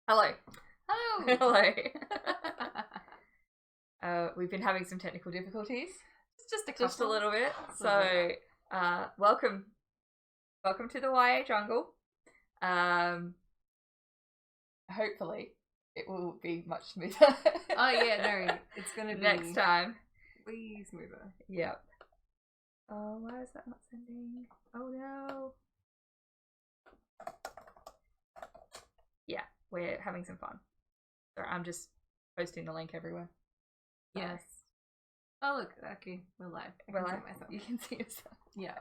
Hello. Hello. Hello. We've been having some technical difficulties. Just a couple. Just a little bit. So, welcome to the YA jungle. Hopefully it will be much smoother. Oh yeah, no, it's gonna be next time. way smoother. Yep. Oh, why is that not sending? Oh no. Yeah, we're having some fun. Sorry, I'm just posting the link everywhere. Yes. Oh look, okay, we're live. I can see myself. You can see yourself. Yeah.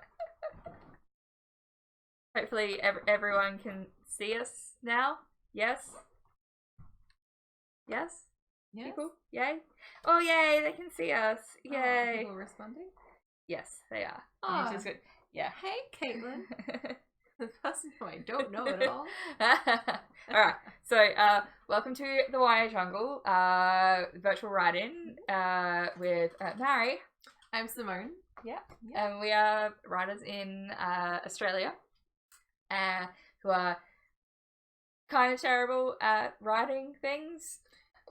Hopefully everyone can see us now. Yes? Yes? Yes? People? Yay? Oh yay, they can see us. Yay. Oh, people responding? Yes, they are. Oh. Which is good. Yeah. Hey Caitlin. The person who I don't know at all. Alright, so welcome to the YA Jungle, virtual write-in with Mary. I'm Simone. Yeah. And we are writers in Australia who are kind of terrible at writing things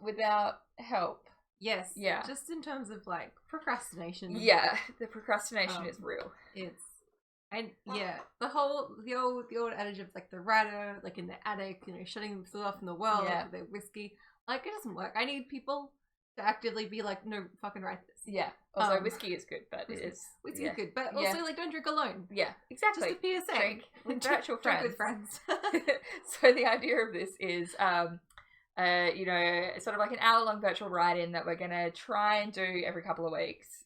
without help. Yes. Yeah. Just in terms of like procrastination. Yeah, the procrastination is real. The old adage of like the writer like in the attic, shutting themselves off from the world with their whiskey. Like, it doesn't work. I need people to actively be like, no, fucking write this. Yeah. Also, whiskey is good, but whiskey is good, but also like don't drink alone. Yeah, exactly. Just a PSA. Drink with virtual Drink friends. with friends. So the idea of this is, sort of like an hour-long virtual write-in that we're gonna try and do every couple of weeks,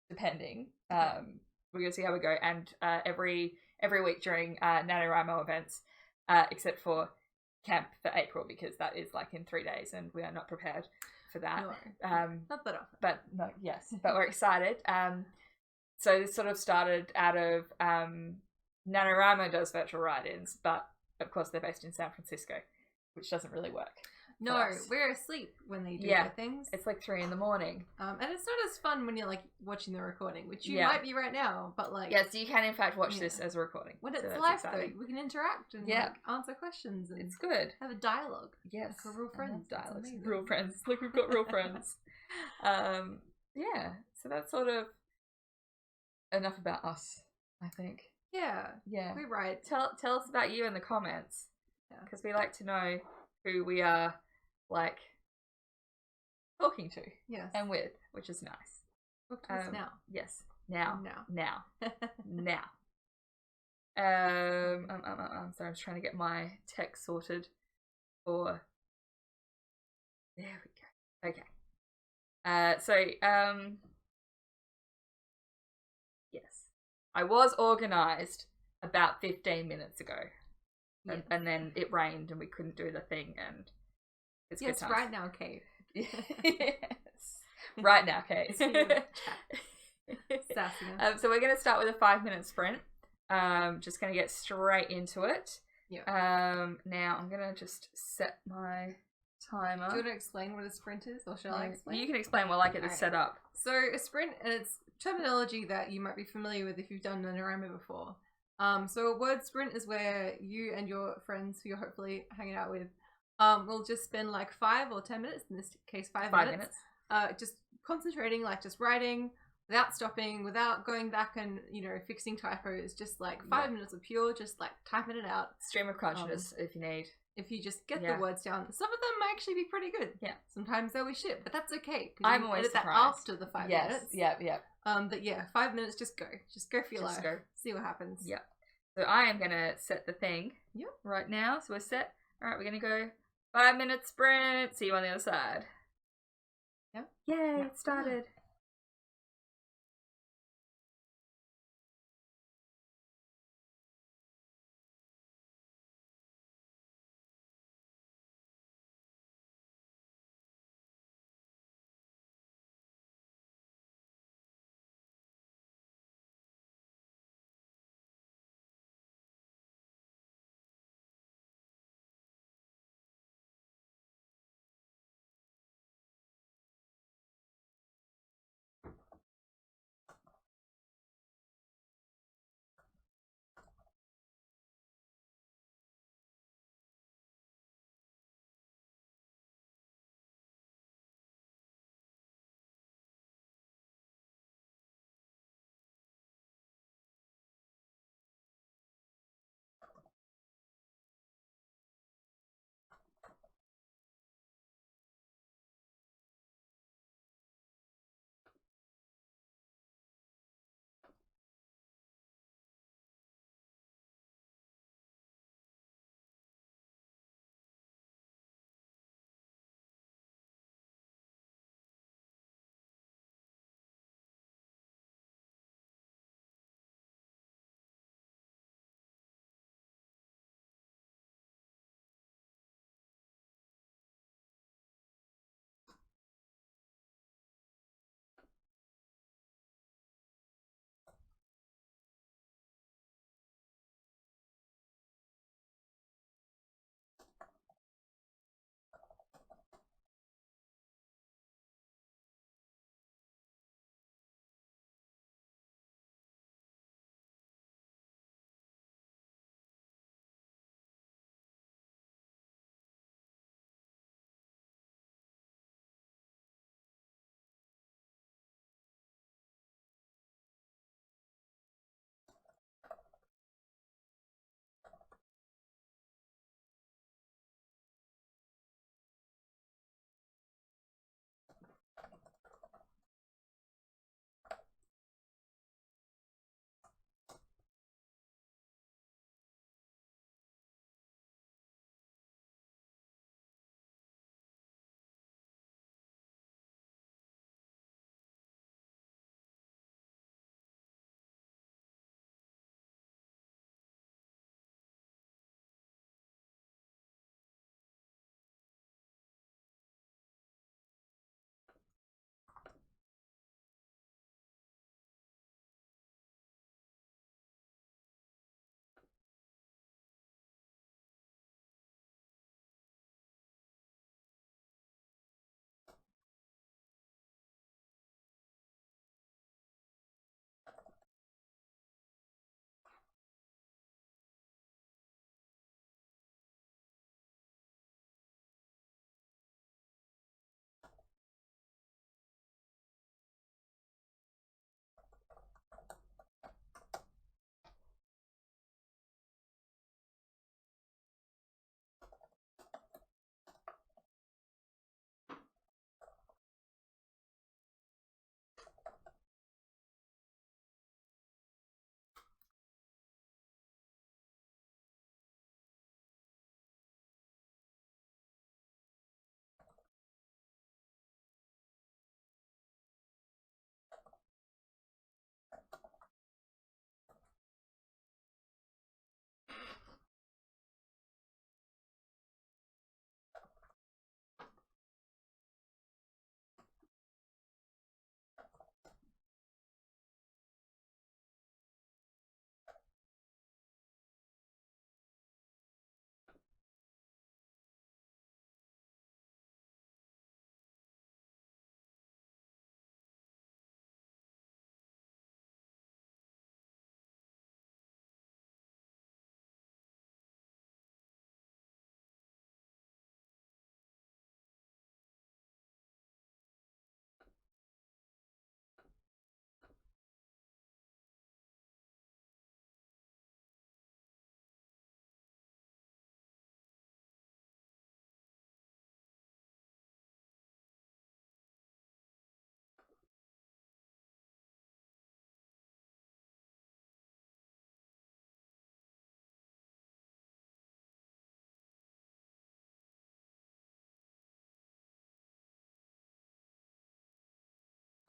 depending. We're gonna see how we go, and every week during NaNoWriMo events, except for camp for April, because that is like in 3 days, and we are not prepared for that. No, not that often. But no, yes, but we're excited. So this sort of started out of NaNoWriMo does virtual write-ins, but of course they're based in San Francisco, which doesn't really work. No, we're asleep when they do their things. It's like 3 a.m. And it's not as fun when you're like watching the recording, which you might be right now, but like... Yes, you can in fact watch this as a recording. When it's live though, we can interact and like, answer questions and it's good. Have a dialogue. Yes. Like we're real friends. Dialogue. Real friends. Like we've got real friends. So that's sort of enough about us, I think. Yeah. Yeah. We write. Tell us about you in the comments. Because we like to know who we are like talking to and with, which is nice. Talk to us now. Yes. Now. Now. I'm sorry, I'm just trying to get my text sorted for... There we go. Okay. Yes. I was organised about 15 minutes ago. And then it rained and we couldn't do the thing, and it's good times. Right now, Kate. Yes. Right now, Kate. So we're going to start with a 5-minute sprint. Just going to get straight into it. Now I'm going to just set my timer. Do you want to explain what a sprint is, or shall I explain? You can explain while I get this set up. So a sprint, and it's terminology that you might be familiar with if you've done NaNoWriMo before. So a word sprint is where you and your friends who you're hopefully hanging out with will just spend like 5 or 10 minutes, in this case 5 minutes, just concentrating, like just writing without stopping, without going back and, fixing typos, just like 5 minutes of pure, just like typing it out. Stream of consciousness if you need. If you just get the words down. Some of them might actually be pretty good. Yeah. Sometimes they'll be shit, but that's okay. I'm always surprised. That after the 5 minutes. Yeah. But yeah, 5 minutes, just go. Just go for your life. Go. See what happens. Yeah. So I am going to set the thing Yep. right now. So we're set. All right, we're going to go 5-minute sprint. See you on the other side. Yeah. Yay, it started.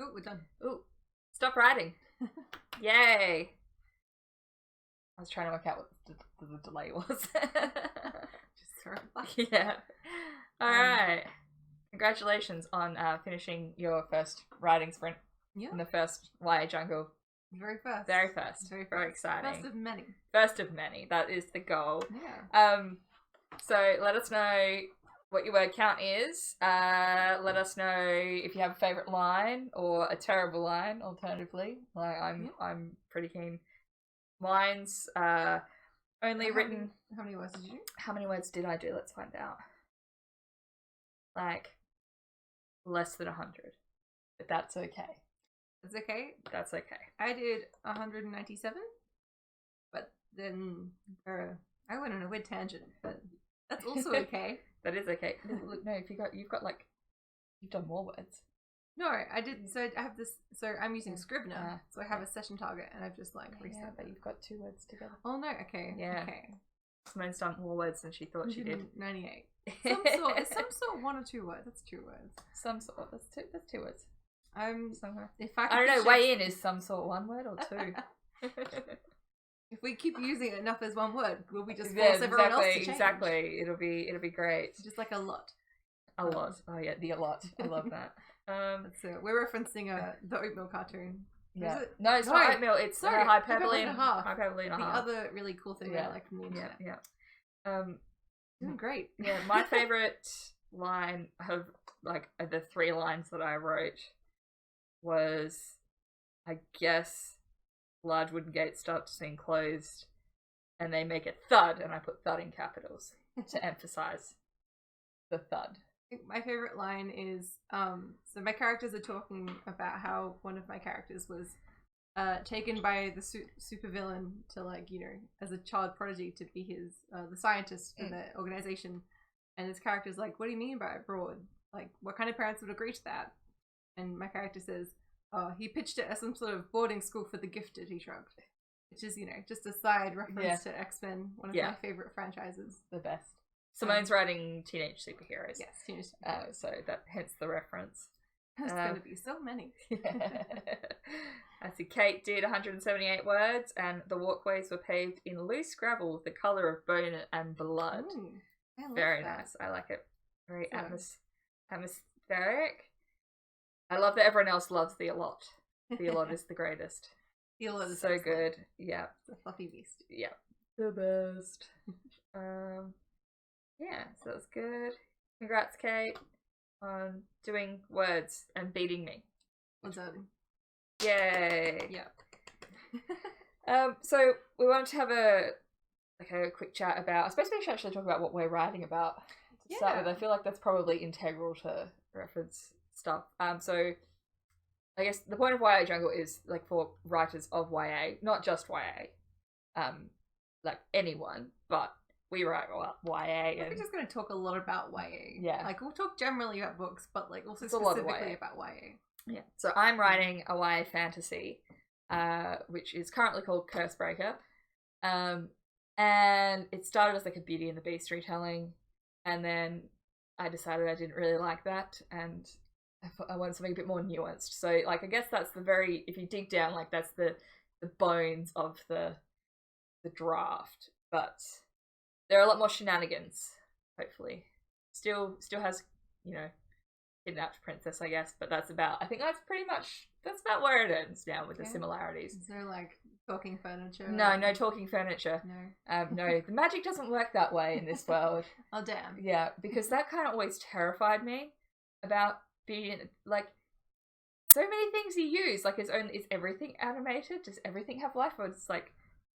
Oh, we're done. Ooh, stop writing. Yay. I was trying to work out what the delay was. Just throw it back. Yeah. All right. Congratulations on finishing your first writing sprint Yeah. in the first YA Jungle. Very first. Very first. Very Very first. exciting. First of many. First of many. That is the goal. Yeah. So let us know what your word count is. Let us know if you have a favourite line or a terrible line, alternatively. Like I'm pretty keen. Mine's only written. How many words did you do? How many words did I do? Let's find out. Like less than 100. But that's okay. It's okay. That's okay. I did 197, but then I went on a weird tangent, but that's also okay. That is okay. Look, no, if you've done more words. No, I did. So I have this. So I'm using Scrivener. So I have a session target, and I've just reset. Yeah, but you've got 2 words together. Oh no. Okay. Yeah. Okay. Simone's done more words than she thought she did. 98. Is some sort 1 or 2 words? That's 2 words. Some sort. That's 2 words. Somewhere. If I don't know. Weigh in is some sort 1 word or 2. If we keep using it enough as 1 word, will we just force everyone else to change? Exactly. It'll be great. Just like a lot. A lot. Oh yeah, the a lot. I love that. We're referencing the oatmeal cartoon. Yeah. No, it's not oatmeal. It's hyperbole and a half. The other really cool thing I like from the internet. Yeah. Doing great. Yeah. My favorite line of the 3 lines that I wrote was, I guess, large wooden gate starts being closed, and they make it thud, and I put thud in capitals to emphasize the thud. My favorite line is so my characters are talking about how one of my characters was taken by the supervillain to as a child prodigy to be his the scientist for the organization, and his character's like, what do you mean by broad? Like, what kind of parents would agree to that? And my character says, oh, he pitched it as some sort of boarding school for the gifted, he shrugged. Which is, just a side reference to X-Men, one of my favorite franchises. The best. Simone's writing teenage superheroes. Yes, teenage superheroes. So that hence the reference. There's going to be so many. I see Kate did 178 words, and the walkways were paved in loose gravel, the colour of bone and blood. Ooh, I love Very that. nice. I like it. Very atmospheric. I love that everyone else loves the Allot. The Allot is the greatest. The Allot is so good. Yeah. It's a fluffy beast. Yeah. The best. Yeah, so that's good. Congrats, Kate, on doing words and beating me. Well done. Yay. Yeah. So we wanted to have a quick chat about, I suppose we should actually talk about what we're writing about to start with. I feel like that's probably integral to reference stuff. So I guess the point of YA Jungle is for writers of YA, not just YA, anyone, but we write YA. We're just going to talk a lot about YA. Yeah. We'll talk generally about books, but also it's specifically about YA. Yeah. So I'm writing a YA fantasy, which is currently called Cursebreaker. And it started as a Beauty and the Beast retelling, and then I decided I didn't really like that, and I wanted something a bit more nuanced. So I guess that's if you dig down, that's the bones of the draft, but there are a lot more shenanigans, hopefully. Still has, kidnapped princess, I guess, but that's about where it ends now with the similarities. Is there talking furniture? No talking furniture. No. No, the magic doesn't work that way in this world. Oh, damn. Yeah, because that kind of always terrified me about being, so many things you use, is everything animated? Does everything have life? Or it's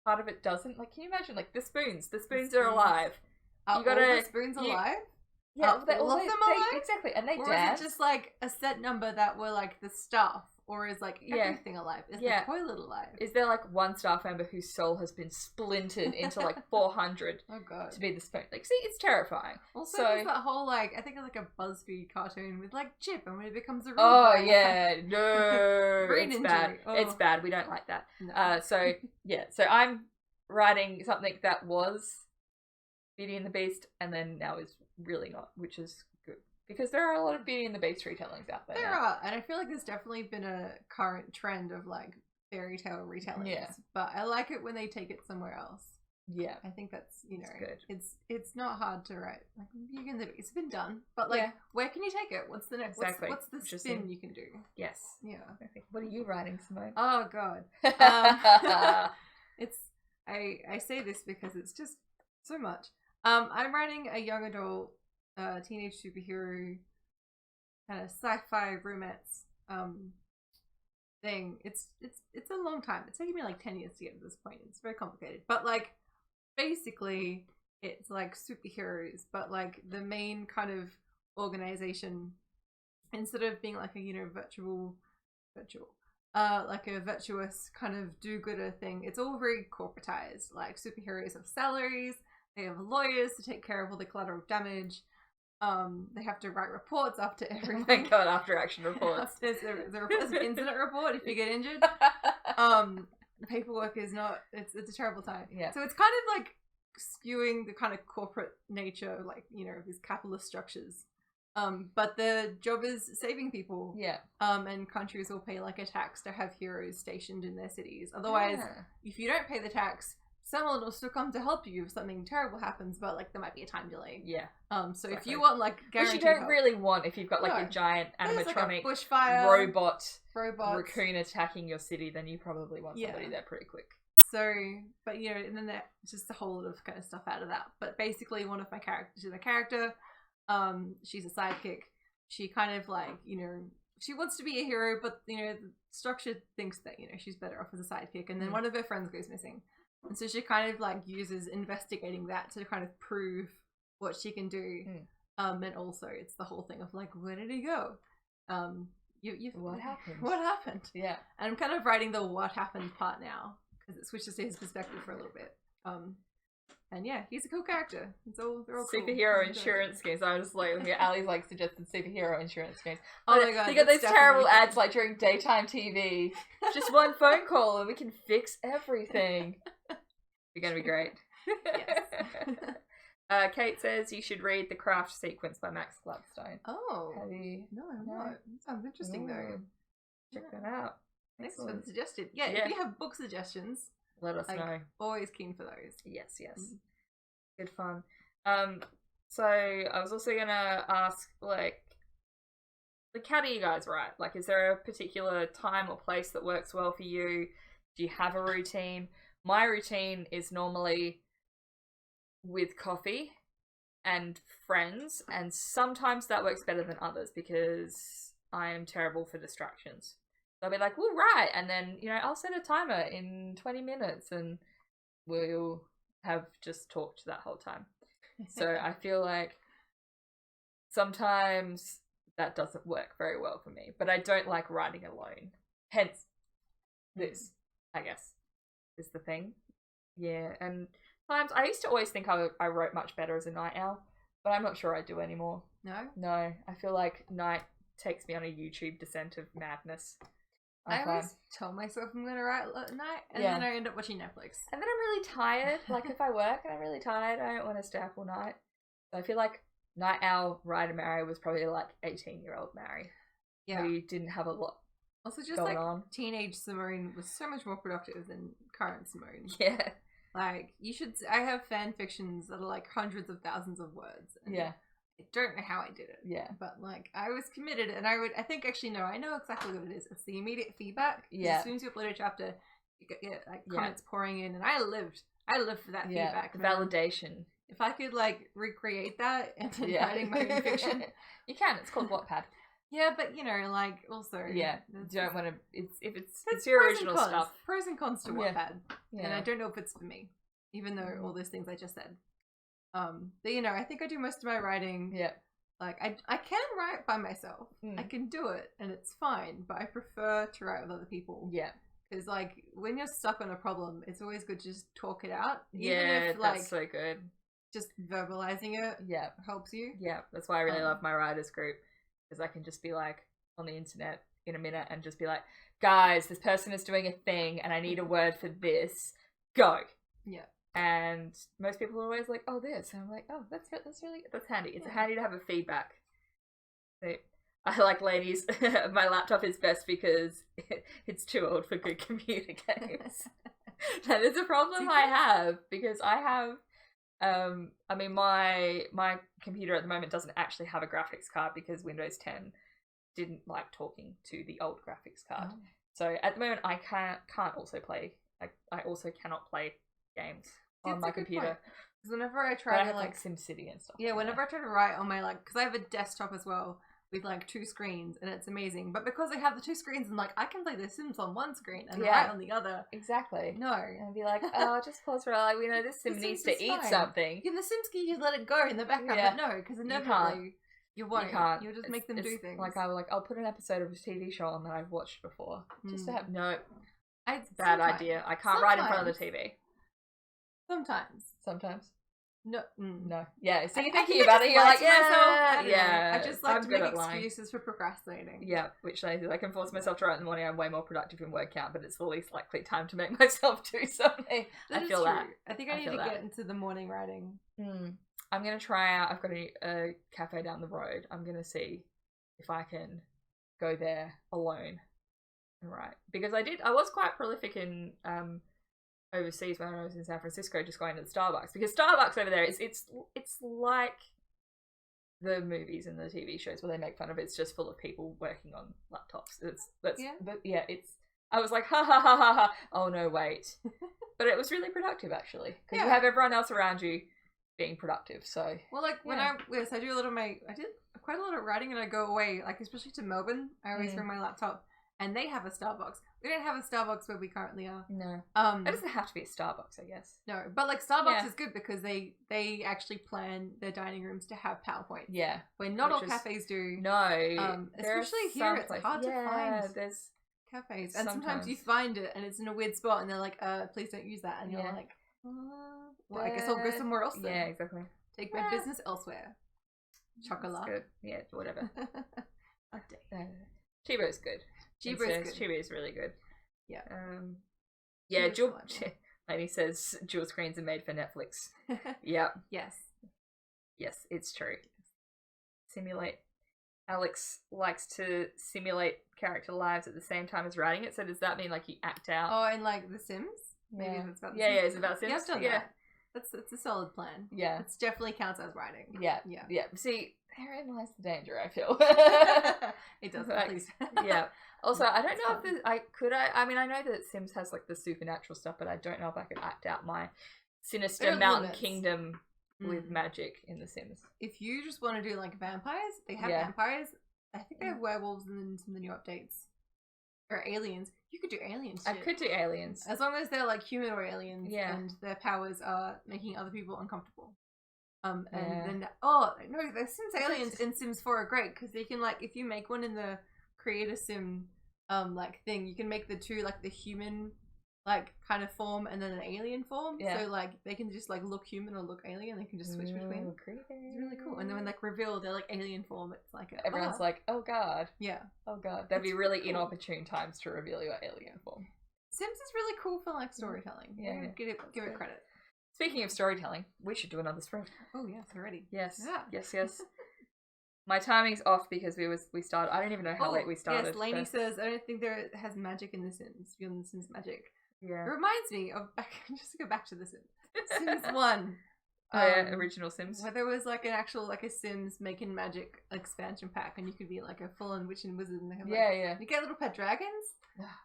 part of it doesn't? Can you imagine, the spoons? The spoons are alive. Are all the spoons alive? Yeah, all of them alive? Exactly, and they or dance. Is it just a set number that were the staff? Or is everything alive? Is the toilet alive? Is there one staff member whose soul has been splintered into 400 oh god to be the spoon? See, it's terrifying. Also, there's that whole I think it's a BuzzFeed cartoon with Chip, and when it becomes a real guy, yeah, no, brain it's injury. Bad. Oh. It's bad. We don't like that. No. So I'm writing something that was Beauty and the Beast, and then now is really not, which is good. because there are a lot of Beauty and the Beast retellings out there. There now. are, and I feel like there's definitely been a current trend of like fairy tale retellings. Yeah. But I like it when they take it somewhere else. Yeah. I think that's It's good. it's not hard to write. Like Beauty and the Beast, it's been done, but like Yeah. where can you take it? What's the next? Exactly. What's the Just spin in- you can do? Yes. Yeah. What are you writing, Simone? Oh god. It's I say this because it's just so much. I'm writing a young adult teenage superhero kind of sci-fi romance thing. It's a long time. It's taken me like 10 years to get to this point. It's very complicated. But like basically it's like superheroes, but like the main kind of organization, instead of being like a virtual like a virtuous kind of do-gooder thing, it's all very corporatized. Like superheroes have salaries, they have lawyers to take care of all the collateral damage. They have to write reports after Oh everything. my god, after action reports. There's an incident report if you get injured. The paperwork is not. It's a terrible time. Yeah. So it's kind of like skewing the kind of corporate nature, like these capitalist structures. But the job is saving people. Yeah. And countries will pay like a tax to have heroes stationed in their cities. Otherwise, if you don't pay the tax, someone will still come to help you if something terrible happens, but like there might be a time delay. Yeah. So Exactly. if you want like Which guaranteed you don't help, really want if you've got like No. a giant there's, like, a animatronic bushfire robots raccoon. attacking your city, then you probably want somebody Yeah. there pretty quick. So, but and then there's just a whole lot of kind of stuff out of that. But basically, one of my characters is a character. She's a sidekick. She kind of like she wants to be a hero, but the structure thinks that she's better off as a sidekick. And then one of her friends goes missing, and so she kind of like uses investigating that to kind of prove what she can do. And also it's the whole thing of like, where did he go? What happened? What happened? Yeah. And I'm kind of writing the what happened part now because it switches to his perspective for a little bit. And yeah, he's a cool character. They're all cool. Superhero I enjoy it. insurance schemes. I was just like, Ali's like suggested superhero insurance schemes. Oh But my god, they got that's those terrible definitely ads like during daytime TV. Just one phone call and we can fix everything. You're gonna be great. Yes. Kate says you should read The Craft Sequence by Max Gladstone. Oh Have you? no, I'm No. not. That sounds interesting though. Ooh, check that out. Thanks for the Excellent. suggestion. Yeah, Yeah. if you have book suggestions, Let us like, know. always keen for those. Yes, yes. Mm. Good fun. So I was also gonna ask, like how do you guys write? Like, is there a particular time or place that works well for you? Do you have a routine? My routine is normally with coffee and friends, and sometimes that works better than others because I am terrible for distractions. So I'll be like, we'll write, and then, I'll set a timer in 20 minutes and we'll have just talked that whole time. So I feel like sometimes that doesn't work very well for me, but I don't like writing alone. Hence, this, I guess, is the thing. Yeah, and times I used to always think I wrote much better as a night owl, but I'm not sure I do anymore. No? No, I feel like night takes me on a YouTube descent of madness. I find. always tell myself I'm going to write at night, and Yeah. then I end up watching Netflix. And then I'm really tired. Like, if I work and I'm really tired, I don't want to stay up all night. So I feel like night owl Ryder Mary was probably like 18-year-old Mary. Yeah. Who didn't have a lot Also, just going like on. teenage Simone was so much more productive than current Simone. Yeah. Like, I have fan fictions that are like hundreds of thousands of words. And Yeah. I don't know how I did it. Yeah. But like, I was committed, and I think actually, no, I know exactly what it is. It's the immediate feedback. 'Cause Yeah. As soon as you upload a chapter, you get like Yeah. comments pouring in, and I lived for that Yeah. feedback. man. Validation. If I could like recreate that and then Yeah. writing my own fiction. You can. It's called Wattpad. Yeah, but like also. Yeah. there's- Don't want to. It's there's your pros and original cons. stuff. Pros and cons to Yeah. Wattpad. And I Yeah. don't know if it's for me, even though Mm. all those things I just said. But I think I do most of my writing. Yeah. Like I can write by myself. Mm. I can do it, and it's fine. But I prefer to write with other people. Yeah. Because like when you're stuck on a problem, it's always good to just talk it out. Even Yeah. if like That's so good. just verbalizing it Yeah. helps you. Yeah. That's why I really Um, love my writers group, because I can just be like on the internet in a minute and just be like, guys, this person is doing a thing, and I need a word for this. Go. Yeah. And most people are always like, oh, this. And I'm like, oh, that's good. That's really, that's handy. It's Yeah. handy to have a feedback. See, I like ladies. My laptop is best because it's too old for good computer games. That is a problem I have because I have. I mean, my computer at the moment doesn't actually have a graphics card because Windows 10 didn't like talking to the old graphics card. Oh. So at the moment, I can't also play. I also cannot play games on my computer. Because whenever I But try I to have like SimCity and stuff. yeah, whenever I try to write on my like, because I have a desktop as well with like 2 screens, and it's amazing. But because I have the 2 screens, I'm like, I can play The Sims on one screen and write on the other. Exactly. No. And be like, oh, just pause for like, we know this Sim The needs Sims to is eat fine. something. In The Sims key, you let it go in the background, Yeah. but no, because inevitably you won't. You can't. You'll just make them do things. Like I'll put an episode of a TV show on that I've watched before. Just to have It's bad idea. I can't write in front of the TV. Sometimes. No. No. Yeah. So I you're think thinking I about just it, you're lie like, to myself. I yeah, don't know. yeah. I just like I'm to good make at lying. excuses for procrastinating. Yeah, which I can force myself to write in the morning. I'm way more productive in word count, but it's the least likely time to make myself do something. That I is feel true. that. I think I need to get into the morning writing. I'm gonna try out. I've got a cafe down the road. I'm gonna see if I can go there alone and write, because I was quite prolific in overseas when I was in San Francisco, just going to the Starbucks, because Starbucks over there it's like the movies and the TV shows where they make fun of it. It's just full of people working on laptops. I was like, ha ha ha ha ha. Oh no, wait. But it was really productive actually, because you have everyone else around you being productive. So well, like when I do a lot of I did quite a lot of writing, and I go away, like especially to Melbourne. I always bring my laptop, and they have a Starbucks. We don't have a Starbucks where we currently are. No, it doesn't have to be a Starbucks, I guess. No, but like Starbucks is good because they actually plan their dining rooms to have PowerPoint. Yeah, where not all cafes do. No, especially here, it's hard to find. There's cafes, and sometimes you find it, and it's in a weird spot, and they're like, please don't use that," and you're like, well, I guess I'll go somewhere else then. Yeah, exactly. Take my business elsewhere. Chocolate. Good. Yeah, whatever. Chibo's good. Chibo's really good. Yeah. Yeah, Lady says dual screens are made for Netflix. Yeah. Yes. Yes, it's true. Simulate. Alex likes to simulate character lives at the same time as writing it, so does that mean like you act out? Oh, and like The Sims? Maybe it's about The Sims. Yeah, it's about Sims. Yeah, I've done that. It's a solid plan. Yeah. It definitely counts as writing. Yeah. See, therein lies the danger, I feel. It does, please. Yeah. Also, I don't know if I mean, I know that Sims has like the supernatural stuff, but I don't know if I could act out my sinister mountain kingdom with magic in The Sims. If you just want to do like vampires, they have vampires. I think they have werewolves in some of the new updates. Or aliens. You could do aliens. I could do aliens. As long as they're like human or aliens, and their powers are making other people uncomfortable. And then the Sims aliens in Sims 4 are great because they can like, if you make one in the create a sim like thing, you can make the two like the human like kind of form and then an alien form. Yeah. So like they can just like look human or look alien. They can just switch between. Creepy. It's really cool. And then when like reveal they're like alien form, it's like everyone's like, oh god. Yeah. Oh god. That'd be really inopportune times to reveal your alien form. Sims is really cool for like storytelling. Yeah. Give it credit. Speaking of storytelling, we should do another sprint. Oh yes, already. Yes. Yeah. Yes. My timing's off because we started. I don't even know how late we started. Yes, Lainey says, I don't think there has magic in The Sims. Beyond The Sims magic. Yeah. It reminds me of, just to go back to The Sims. Sims 1. Original Sims. Where there was like an actual, like a Sims making magic expansion pack, and you could be like a full-on witch and wizard, and they have like, you get little pet dragons.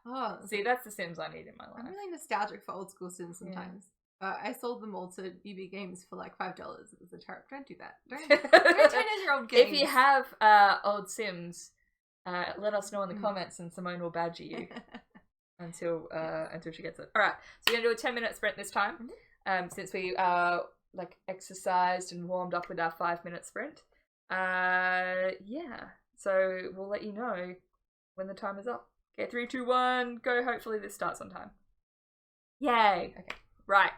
Oh, see, that's the Sims I need in my life. I'm really nostalgic for old school Sims sometimes. I sold them all to EB Games for like $5. It was a terrible. Don't do that. Don't teenage-year-old games. If you have old Sims, let us know in the comments, and Simone will badger you until she gets it. All right, so we're gonna do a 10-minute sprint this time, since we like exercised and warmed up with our 5-minute sprint. So we'll let you know when the time is up. Okay, 3, 2, 1, go. Hopefully this starts on time. Yay. Okay, right.